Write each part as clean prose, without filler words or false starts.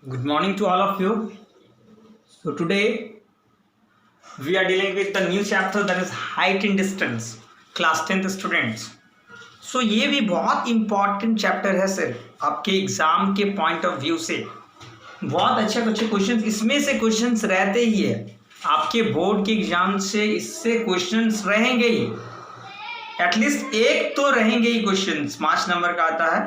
Good morning to all of you. So today we are dealing with the new chapter that is height and distance, class 10th students. So ये भी बहुत important chapter है sir, आपके exam के point of view से बहुत अच्छे questions इसमें से क्वेश्चंस रहते ही है। आपके बोर्ड के एग्जाम से इससे क्वेश्चंस रहेंगे ही, एटलीस्ट एक तो रहेंगे ही क्वेश्चंस। 5 नंबर का आता है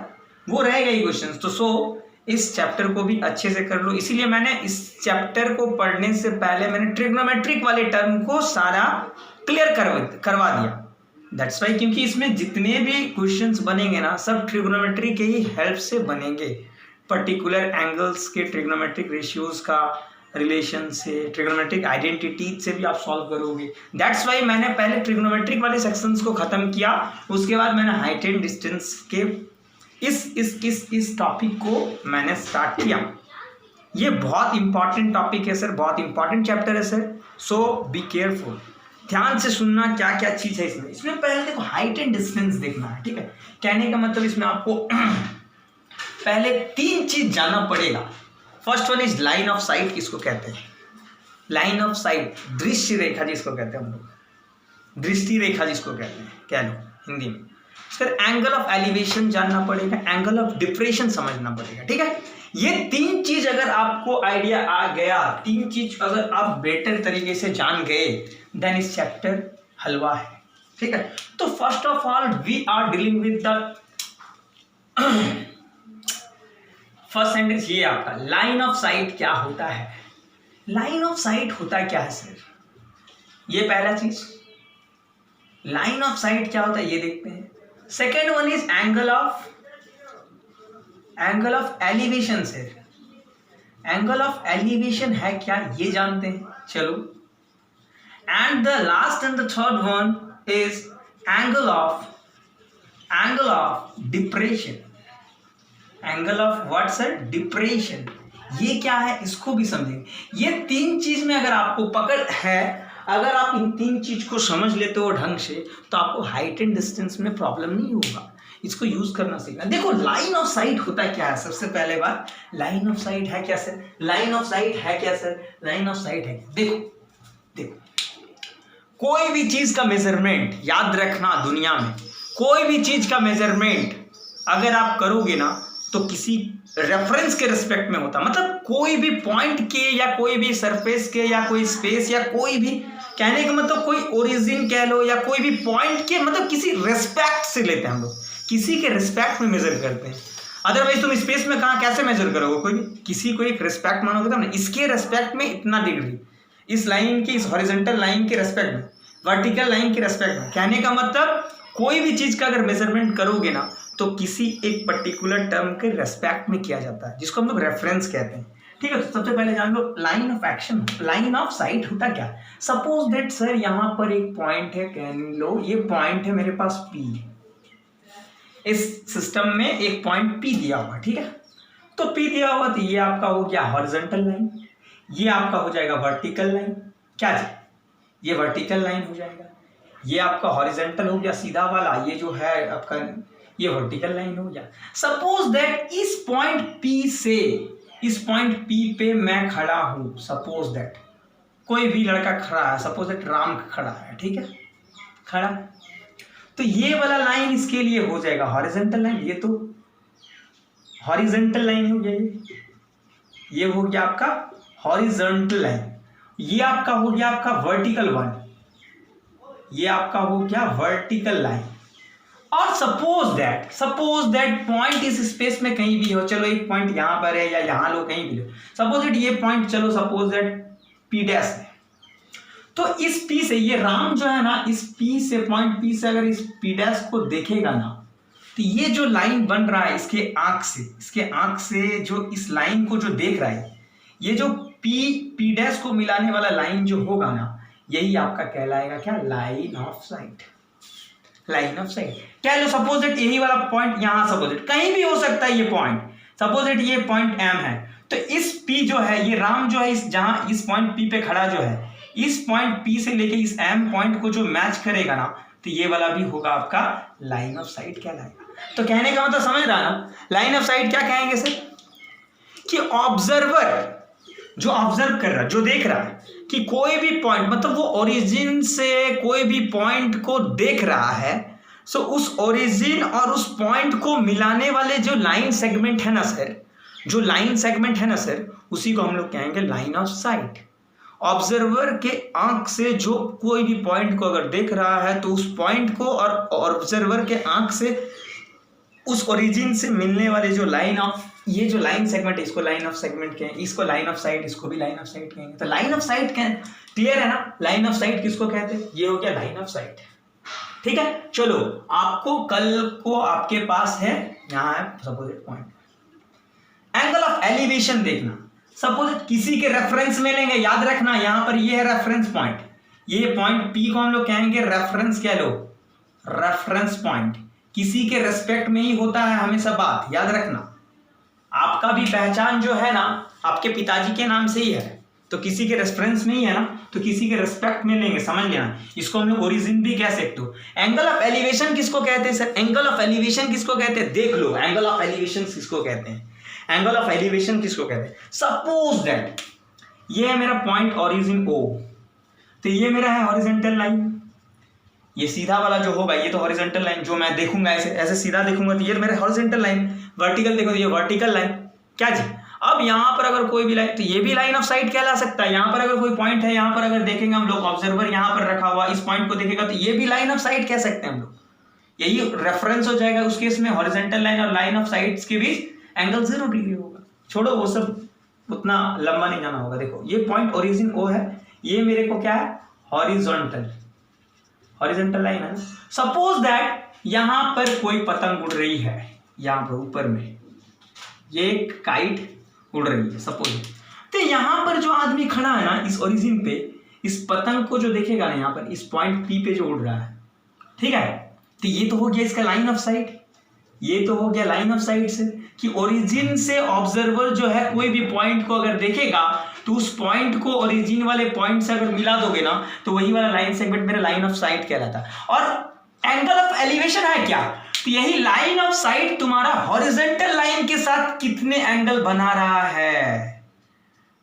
वो रहेगा ही क्वेश्चंस। तो सो इस चैप्टर को भी अच्छे से कर लो। इसीलिए मैंने इस चैप्टर को पढ़ने से पहले मैंने ट्रिग्नोमेट्रिक वाले टर्म को सारा क्लियर करवा दिया। दैट्स वाई, क्योंकि इसमें जितने भी क्वेश्चंस बनेंगे ना सब ट्रिग्नोमेट्री के ही हेल्प से बनेंगे। पर्टिकुलर एंगल्स के ट्रिग्नोमेट्रिक रेशियोज का रिलेशन से, ट्रिग्नोमेट्रिक आइडेंटिटी से भी आप सॉल्व करोगे। दैट्स वाई मैंने पहले ट्रिग्नोमेट्रिक वाले सेक्शंस को खत्म किया, उसके बाद मैंने हाइट एंड डिस्टेंस के इस टॉपिक को मैंने स्टार्ट किया। ये बहुत इंपॉर्टेंट टॉपिक है सर, बहुत इंपॉर्टेंट चैप्टर है सर। सो बी केयरफुल, ध्यान से सुनना क्या क्या चीज है इसमें। इसमें पहले देखो हाइट एंड डिस्टेंस देखना है, ठीक है। कहने का मतलब इसमें आपको पहले 3 चीज जानना पड़ेगा। First one is line of site, किसको कहते हैं? लाइन ऑफ साइट, दृश्य रेखा जिसको कहते हैं हम लोग, दृष्टि रेखा जिसको कहते हैं, कह लो हिंदी में। फिर एंगल ऑफ एलिवेशन जानना पड़ेगा, एंगल ऑफ डिप्रेशन समझना पड़ेगा, ठीक है। ये 3 चीज अगर आपको आइडिया आ गया, 3 चीज अगर आप बेटर तरीके से जान गए, देन इस चैप्टर हलवा है, ठीक है। तो first of all we are dealing with the first sentence. ये आपका लाइन ऑफ साइट क्या होता है? लाइन ऑफ साइट होता क्या है सर? ये पहला चीज, लाइन ऑफ साइट क्या होता है ये देखते हैं। Second one is angle of elevation sir. Angle of elevation है क्या ये जानते हैं, चलो। And the last and the third one is angle of depression. Angle of what sir? Depression. ये क्या है इसको भी समझेंगे। ये 3 चीज में अगर आपको पकड़ है, अगर आप इन 3 चीज को समझ लेते हो ढंग से, तो आपको हाइट एंड डिस्टेंस में प्रॉब्लम नहीं होगा। इसको यूज करना सीखना। देखो लाइन ऑफ साइट होता क्या है? सबसे पहले बात, लाइन ऑफ साइट है क्या सर? लाइन ऑफ साइट है क्या सर? लाइन ऑफ साइट है, देखो कोई भी चीज का मेजरमेंट याद रखना, दुनिया में कोई भी चीज का मेजरमेंट अगर आप करोगे ना तो किसी रेफरेंस के रिस्पेक्ट में होता। मतलब कोई भी पॉइंट के या कोई भी सरफेस के या कोई स्पेस या कोई भी, कहने का मतलब कोई ओरिजिन कह लो या कोई भी पॉइंट के, मतलब किसी रिस्पेक्ट से लेते हैं हम लोग, किसी के रिस्पेक्ट में मेजर करते हैं। अदरवाइज तुम स्पेस में कहाँ कैसे मेजर करोगे? कोई भी किसी को एक रिस्पेक्ट मानोगे तब ना, इसके रिस्पेक्ट में इतना डिग्री, इस लाइन की, इस हॉरिजॉन्टल लाइन के रिस्पेक्ट में, वर्टिकल लाइन के रिस्पेक्ट में। कहने का मतलब कोई भी चीज का अगर मेजरमेंट करोगे ना तो किसी एक पर्टिकुलर टर्म के रेस्पेक्ट में किया जाता है, जिसको हम लोग रेफरेंस कहते हैं, ठीक है। तो सबसे पहले जान लो line of action, line of sight होता क्या? सपोज दैट सर यहाँ पर एक पॉइंट है, कह लो ये पॉइंट है मेरे पास P, इस सिस्टम में एक पॉइंट P दिया हुआ, ठीक है। तो P दिया हुआ तो ये आपका हो गया हॉरिजॉन्टल लाइन, ये आपका हो जाएगा वर्टिकल लाइन। क्या जी? ये वर्टिकल लाइन हो जाएगा, ये आपका हॉरिजॉन्टल हो गया सीधा वाला, ये जो है आपका ये वर्टिकल लाइन हो गया। सपोज दैट इस पॉइंट P से इस पॉइंट P पे मैं खड़ा हूं, सपोज दैट कोई भी लड़का खड़ा है, सपोज दैट राम खड़ा है, ठीक है, खड़ा। तो ये वाला लाइन इसके लिए हो जाएगा हॉरिजॉन्टल लाइन, ये तो हॉरिजॉन्टल लाइन हो गया, ये हो गया आपका हॉरिजॉन्टल लाइन। ये आपका हो गया आपका वर्टिकल वन, ये आपका हो गया वर्टिकल लाइन। और सपोज दैट पॉइंट इस स्पेस में कहीं भी हो, चलो एक पॉइंट यहां पर है या यहां लो, कहीं भी लो, सपोज दैट ये पॉइंट, चलो सपोज दैट P डैश है। तो इस P से ये राम जो है ना, इस P से, पॉइंट P से अगर इस P डैश को देखेगा ना, तो ये जो लाइन बन रहा है इसके आंख से जो इस लाइन को जो देख रहा है, ये जो P डैश को मिलाने वाला लाइन जो होगा ना, यही आपका कहलाएगा क्या? Line of site. Line of site क्या लो, सपोज दैट यही वाला पॉइंट यहां, सपोज दैट कहीं भी हो सकता है ये पॉइंट, सपोज दैट ये पॉइंट M है, तो इस P जो है, ये राम जो है, इस जहां इस पॉइंट P पे खड़ा जो है, इस पॉइंट P से लेके इस M पॉइंट को जो मैच करेगा ना, तो ये वाला भी होगा आपका लाइन ऑफ साइट कहलाएगा। तो कहने का मतलब समझ रहा ना, लाइन ऑफ साइट क्या कहेंगे सर? कि ऑब्जर्वर जो ऑब्जर्व कर रहा है, जो देख रहा है कि कोई भी पॉइंट, मतलब वो ओरिजिन से कोई भी पॉइंट को देख रहा है, सो उस ओरिजिन और उस पॉइंट को मिलाने वाले जो लाइन सेगमेंट है ना सर, जो लाइन सेगमेंट है ना सर, उसी को हम लोग कहेंगे लाइन ऑफ साइट। ऑब्जर्वर के आंख से जो कोई भी पॉइंट को अगर देख रहा है तो उस पॉइंट को और ऑब्जर्वर के आंख से उस ओरिजिन से मिलने वाले जो लाइन ऑफ, ये जो लाइन सेगमेंट है इसको लाइन ऑफ सेगमेंट कहें, इसको लाइन ऑफ साइट, इसको भी लाइन ऑफ साइट कहेंगे। तो लाइन ऑफ साइट क्लियर है ना, लाइन ऑफ साइट किसको कहते हैं, ये हो गया लाइन ऑफ साइट। ठीक है, चलो आपको कल को आपके पास है, यहाँ है suppose point, angle of elevation देखना। सपोज किसी के रेफरेंस में लेंगे, याद रखना यहाँ पर ये है रेफरेंस पॉइंट, ये पॉइंट पी को हम लोग कहेंगे रेफरेंस, कह लो रेफरेंस पॉइंट। किसी के रेस्पेक्ट में ही होता है हमेशा बात, याद रखना। आपका भी पहचान जो है ना आपके पिताजी के नाम से ही है, तो किसी के रेफरेंस में ही है ना, तो किसी के रेस्पेक्ट में लेंगे, समझ लेना। इसको हम लोग ओरिजिन भी कह सकते हो। एंगल ऑफ एलिवेशन किसको कहते हैं सर, एंगल ऑफ एलिवेशन किसको कहते हैं, देख लो एंगल ऑफ एलिवेशन किसको कहते हैं, एंगल ऑफ एलिवेशन किसको कहते हैं। सपोज दैट ये है मेरा पॉइंट ओरिजिन ओ, तो ये मेरा है हॉरिजॉन्टल लाइन, ये सीधा वाला जो होगा ये तो हॉरिजॉन्टल लाइन, जो मैं देखूंगा ऐसे ऐसे सीधा देखूंगा तो ये मेरा हॉरिजॉन्टल लाइन, वर्टिकल देखो तो ये वर्टिकल लाइन, क्या जी। अब यहाँ पर अगर कोई भी लाइन, तो ये भी लाइन ऑफ साइट कहला सकता है। यहाँ पर अगर कोई पॉइंट है, यहाँ पर अगर देखेंगे हम लोग, ऑब्जर्वर यहाँ पर रखा हुआ इस पॉइंट को देखेगा तो ये भी लाइन ऑफ साइट कह सकते हैं हम लोग, यही रेफरेंस हो जाएगा। उस केस में हॉरिजॉन्टल लाइन और लाइन ऑफ साइट्स के बीच एंगल 0 डिग्री होगा। छोड़ो वो सब, उतना लंबा नहीं जाना होगा। देखो ये पॉइंट ओरिजिन ओ है, ये मेरे को क्या है, हॉरिजॉन्टल लाइन है। सपोज दैट यहां पर कोई पतंग उड़ रही है, यहां पर ऊपर में ये एक काइट उड़ रही है सपोज, तो यहां पर जो आदमी खड़ा है ना इस ओरिजिन पे, इस पतंग को जो देखेगा ना यहाँ पर इस पॉइंट पी पे जो उड़ रहा है, ठीक है, तो ये तो हो गया इसका लाइन ऑफ साइट, ये तो हो गया लाइन ऑफ साइट से कि ओरिजिन से ऑब्जर्वर जो है कोई भी पॉइंट को अगर देखेगा तो उस पॉइंट को ओरिजिन वाले पॉइंट से अगर मिला दोगे ना तो वही वाला लाइन सेगमेंट मेरा लाइन ऑफ साइट कहलाता है। और एंगल ऑफ एलिवेशन है क्या, तो यही लाइन ऑफ साइट तुम्हारा हॉरिजॉन्टल लाइन के साथ कितने एंगल बना रहा है।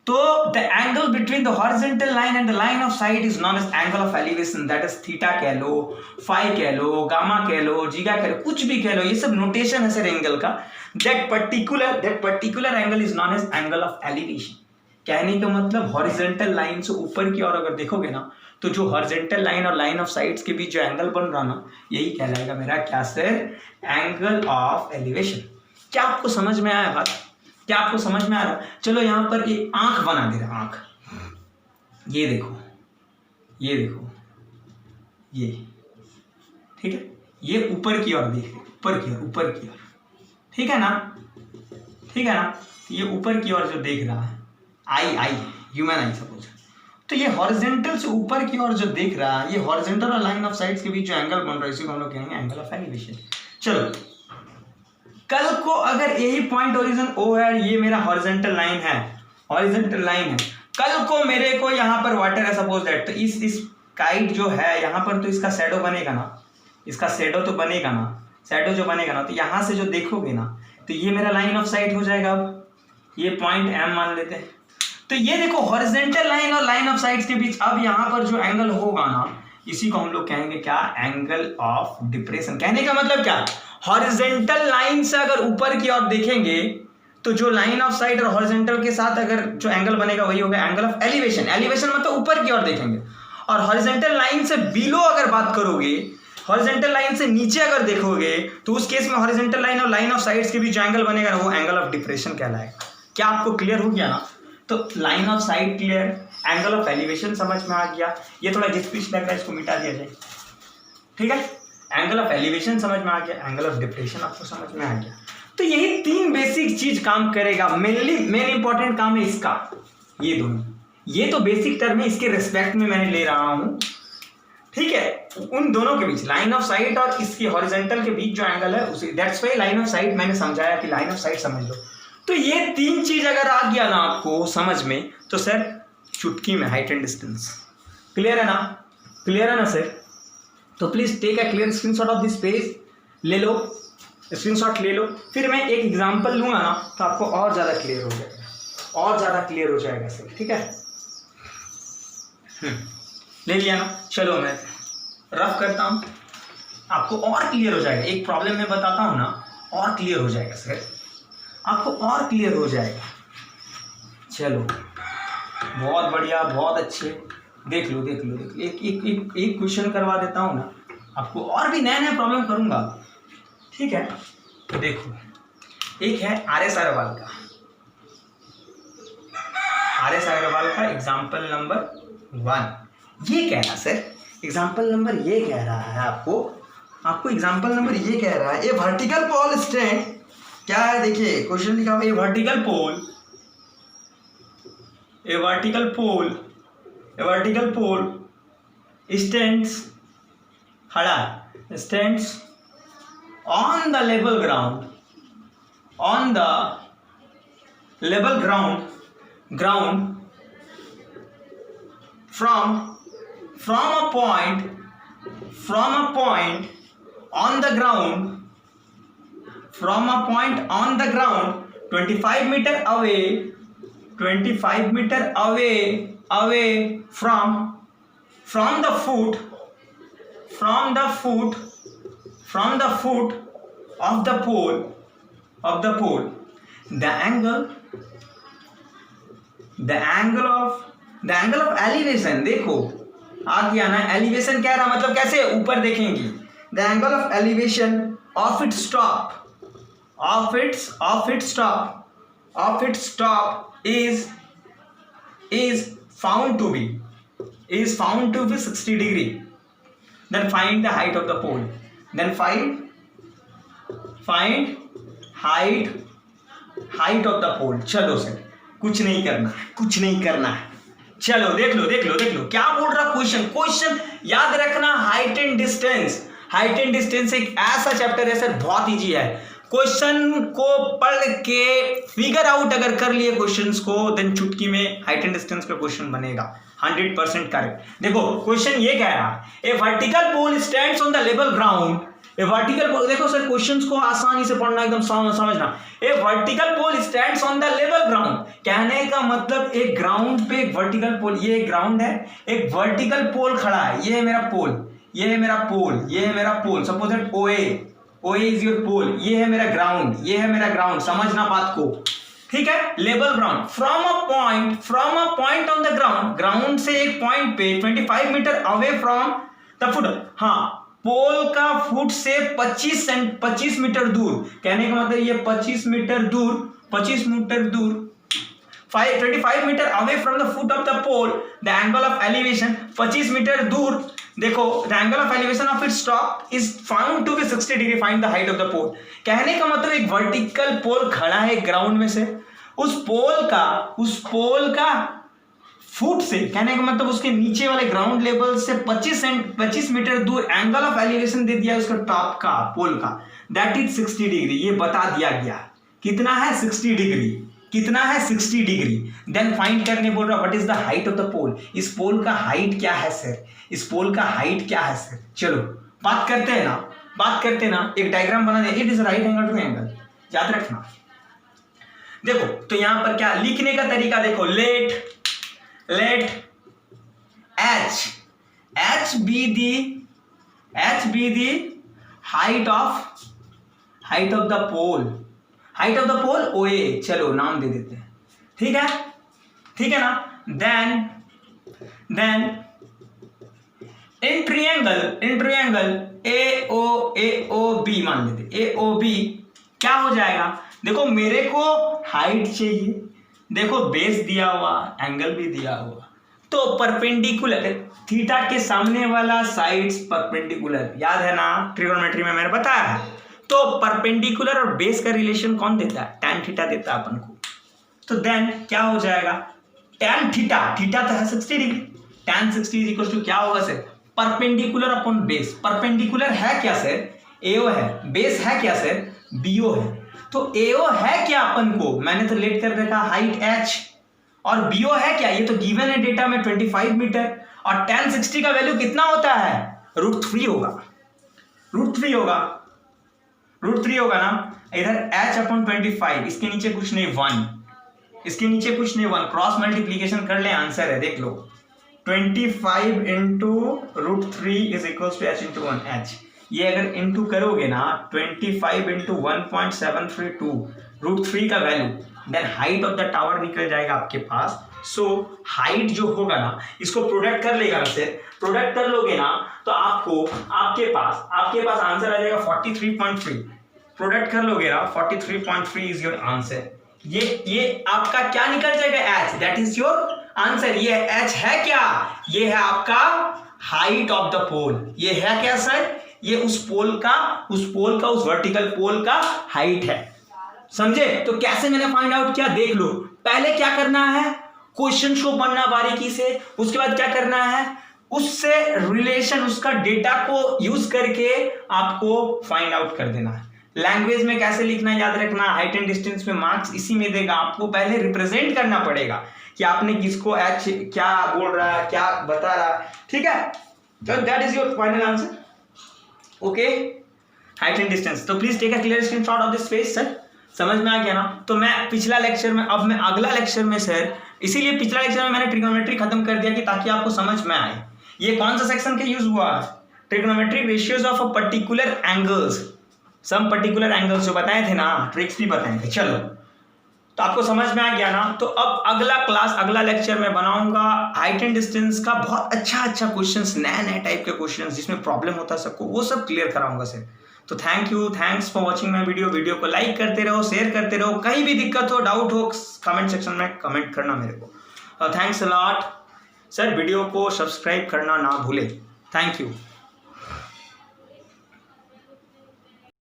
तो the angle between the horizontal line and the line of sight is known as angle of elevation, that is theta कह लो, फाई कह लो, गामा कह लो, जीगा कह लो, कुछ भी कह लो, ये सब नोटेशन है सर एंगल का। That particular angle is known as angle of elevation. कहने का मतलब हॉरिजॉन्टल लाइन से ऊपर की ओर अगर देखोगे ना तो जो हॉरिजॉन्टल लाइन और लाइन ऑफ साइट्स के बीच जो एंगल बन रहा ना यही कहलाएगा मेरा क्या सर, एंगल ऑफ एलिवेशन। क्या आपको समझ में आया बात, क्या आपको समझ में आ रहा। चलो यहाँ पर एक आंख बना दे रहा, आंख ये देखो, ये देखो, ये ठीक है, ये ऊपर की ओर देख, ऊपर की ओर, ठीक है ना, ठीक है ना, ये ऊपर की ओर जो देख रहा है, आई ह्यूमन आई सपोज, तो ये हॉरिजॉन्टल से ऊपर की ओर जो देख रहा है, ये हॉरिजॉन्टल और लाइन ऑफ साइड्स के बीच जो एंगल बन रहा है इसी को हम लोग कहेंगे एंगल ऑफ एलिवेशन। चलो कल को अगर यही पॉइंट ओरिजिन ओ है, ये मेरा हॉरिजॉन्टल लाइन है, हॉरिजॉन्टल लाइन है, कल को मेरे को यहाँ पर वाटर है सपोज दैट, तो इस काइट जो है यहाँ पर तो इसका शैडो बनेगा ना, इसका शैडो तो बनेगा ना, शैडो जो बनेगा ना, तो यहाँ से जो देखोगे ना तो ये मेरा लाइन ऑफ साइट हो जाएगा। अब ये पॉइंट एम मान लेते हैं, तो ये देखो हॉरिजॉन्टल लाइन और लाइन ऑफ साइड्स के बीच अब यहाँ पर जो एंगल होगा ना इसी को हम लोग कहेंगे क्या, एंगल ऑफ डिप्रेशन। कहने का मतलब क्या, हॉरिजॉन्टल लाइन से अगर ऊपर की ओर देखेंगे तो जो लाइन ऑफ साइट और हॉरिजॉन्टल के साथ अगर जो एंगल बनेगा वही होगा एंगल ऑफ एलिवेशन। एलिवेशन मतलब ऊपर की ओर देखेंगे, और हॉरिजॉन्टल लाइन से बिलो अगर बात करोगे, हॉरिजॉन्टल लाइन से नीचे अगर देखोगे तो उस केस में हॉरिजॉन्टल लाइन और लाइन ऑफ साइड्स के बीच जो एंगल बनेगा वो एंगल ऑफ डिप्रेशन कहलाएगा। क्या आपको क्लियर हो गया ना। तो line of site clear, angle of elevation समझ में आ गया, ये थोड़ा जिस लग रहा है इसको मिटा दिया जाए, ठीक है। एंगल ऑफ एलिवेशन समझ में आ गया, एंगल ऑफ डिप्रेशन आपको समझ में आ गया। तो यही तीन बेसिक चीज काम करेगा, मेन इंपॉर्टेंट काम है इसका, ये दोनों, ये तो बेसिक टर्म है, इसके रिस्पेक्ट में मैंने ले रहा हूं, ठीक है। उन दोनों के बीच लाइन ऑफ साइट और इसकी हॉरिजॉन्टल के बीच जो एंगल है उसे, that's why line of site मैंने समझाया कि लाइन ऑफ साइट समझ लो। तो ये तीन चीज अगर आ गया ना आपको समझ में तो सर चुटकी में हाइट एंड डिस्टेंस क्लियर है ना, क्लियर है ना सर। तो please take a clear screenshot of this page, ले लो स्क्रीनशॉट ले लो, फिर मैं एक एग्जांपल लूंगा ना तो आपको और ज्यादा क्लियर हो जाएगा। और ज़्यादा क्लियर हो जाएगा सर, ठीक है। ले लिया ना, चलो मैं रफ करता हूँ, आपको और क्लियर हो जाएगा। एक प्रॉब्लम मैं बताता हूँ ना, और क्लियर हो जाएगा सर, आपको और क्लियर हो जाएगा। चलो बहुत बढ़िया, बहुत अच्छे, देख लो देख लो देख लो, एक क्वेश्चन करवा देता हूँ ना आपको, और भी नए नए प्रॉब्लम करूँगा, ठीक है। तो देखो, एक है RS अग्रवाल का, RS अग्रवाल का एग्जाम्पल नंबर 1। ये कह रहा सर, एग्जाम्पल नंबर ये कह रहा है आपको एग्जाम्पल नंबर ये कह रहा है, ए वर्टिकल पोल स्टैंड, क्या है देखिए क्वेश्चन लिखा हुआ, ए वर्टिकल पोल स्टैंड्स, खड़ा stands on the level ground, from a point on the ground 25 meter away from the foot of the pole, the angle of elevation, देखो आ गया ना, elevation कह रहा मतलब कैसे ऊपर देखेंगे, the angle of elevation of its top is found to be 60 degree. Then find the height of the pole. Then find height of the pole. चलो सर, कुछ नहीं करना है, चलो देख लो क्या बोल रहा क्वेश्चन याद रखना। हाइट एंड डिस्टेंस एक ऐसा चैप्टर है सर, बहुत इजी है। क्वेश्चन को पढ़ के फिगर आउट अगर कर लिए क्वेश्चंस को, देन चुटकी में हाइट एंड डिस्टेंस का क्वेश्चन बनेगा 100% करेक्ट। देखो क्वेश्चन ये कह रहा है, a vertical pole stands on the level ground, a vertical pole, देखो सर क्वेश्चंस को आसानी से पढ़ना, एकदम समझना। A vertical pole stands on the level ground, कहने का मतलब एक ग्राउंड पे एक वर्टिकल पोल, ये ग्राउंड है, एक वर्टिकल पोल खड़ा है, ये है मेरा pole, suppose that OA is your pole, ये है मेरा ग्राउंड, समझना बात को, ठीक है। Level ground, from a point on the ground से एक पॉइंट पे 25 metre away from the foot, हाँ पोल का फुट से 25 मीटर दूर, कहने का मतलब ये 25 मीटर दूर 25 metre away from the foot of the pole, the angle of elevation 25 metre दूर, देखो the angle of elevation of its top is found to be 60 degree, find the height of the pole. कहने का मतलब एक vertical पोल खड़ा है ground में से, उस पोल का फुट से, कहने का मतलब उसके नीचे वाले ग्राउंड लेवल से 25 मीटर दूर एंगल ऑफ एलिवेशन दे दिया उसका टॉप का, पोल का, दैट इज 60 डिग्री, ये बता दिया गया कितना है 60 डिग्री। देन फाइंड करने बोल रहा, what is the height of the pole, इस पोल का हाइट क्या है सर, चलो बात करते हैं ना, एक डायग्राम बना दे, it is right angle to angle, याद रखना। देखो तो यहां पर क्या लिखने का तरीका देखो, late h be the height of the pole OA, चलो नाम दे देते हैं, ठीक है ना। देन इन ट्रायंगल AOB मान लेते, AOB क्या हो जाएगा, देखो मेरे को हाइट चाहिए, देखो बेस दिया हुआ, एंगल भी दिया हुआ, तो परपेंडिकुलर, थीटा के सामने वाला साइड्स परपेंडिकुलर, याद है ना ट्रिगोनोमेट्री में मैंने बताया है। तो परपेंडिकुलर और बेस का रिलेशन कौन देता है, tan थीटा देता है अपन को। तो देन क्या हो जाएगा, tan थीटा तो है 60 degree, tan 60 is equal to क्या होगा sir, perpendicular upon base. Perpendicular है क्या सर, AO है, बेस है क्या सर, BO है। तो AO है क्या अपन को, मैंने तो लेट कर रखा हाइट H, और BO है क्या, ये तो गिवन है डेटा में 25 मीटर, और tan 60 का वैल्यू कितना होता है, √3 होगा ना, इधर H/25, इसके नीचे कुछ नहीं 1, इसके नीचे कुछ नहीं, 1 क्रॉस मल्टीप्लीकेशन कर ले, आंसर है, देख लो 25 into √3 is equal to h into 1 h। ये अगर इंटू करोगे ना 25 इंटू 1.732 √3 का value, then height of the tower निकल जाएगा आपके पास। सो हाइट जो होगा ना, इसको प्रोडक्ट कर लेगा ना सर, प्रोडक्ट कर लोगे ना तो आपके पास आंसर आ जाएगा 43.3। प्रोडक्ट कर लोगे ना 43.3 इज योर आंसर। ये आपका क्या निकल जाएगा, h, that is your answer. ये h है क्या, ये है आपका हाइट ऑफ द पोल। ये है क्या सर, ये उस पोल का उस वर्टिकल पोल का हाइट है, समझे। तो कैसे मैंने फाइंड आउट किया, देख लो। पहले क्या करना है, क्वेश्चन को पढ़ना बारीकी से, उसके बाद क्या करना है, उससे रिलेशन, उसका डेटा को यूज करके आपको फाइंड आउट कर देना है। लैंग्वेज में कैसे लिखना याद रखना, हाइट एंड डिस्टेंस में मार्क्स इसी में देगा। आपको पहले रिप्रेजेंट करना पड़ेगा कि आपने किसको h क्या बोल रहा है, क्या बता रहा है, ठीक है। तो that is your final answer, okay. Height and distance. तो please take a clear screenshot of this page sir, समझ में आ गया ना। तो मैं पिछला लेक्चर में, अब मैं अगला लेक्चर में सर, इसीलिए पिछला लेक्चर में मैंने ट्रिग्नोमेट्री खत्म कर दिया कि ताकि आपको समझ में आए। ये कौन सा सेक्शन के यूज हुआ, trigonometric ratios of a particular angles, some particular angles जो बताए थे ना, ट्रिक्स भी बताए थे। चलो, तो आपको समझ में आ गया ना। तो अब अगला लेक्चर में बनाऊंगा हाइट एंड डिस्टेंस का बहुत अच्छा क्वेश्चंस, नए टाइप के क्वेश्चंस जिसमें प्रॉब्लम होता है सबको, वो सब क्लियर कराऊंगा सर। तो thanks for watching my video को लाइक करते रहो, शेयर करते रहो। कहीं भी दिक्कत हो, डाउट हो, कमेंट सेक्शन में कमेंट करना मेरे को। Thanks a lot sir, video को सब्सक्राइब करना ना भूले। Thank you.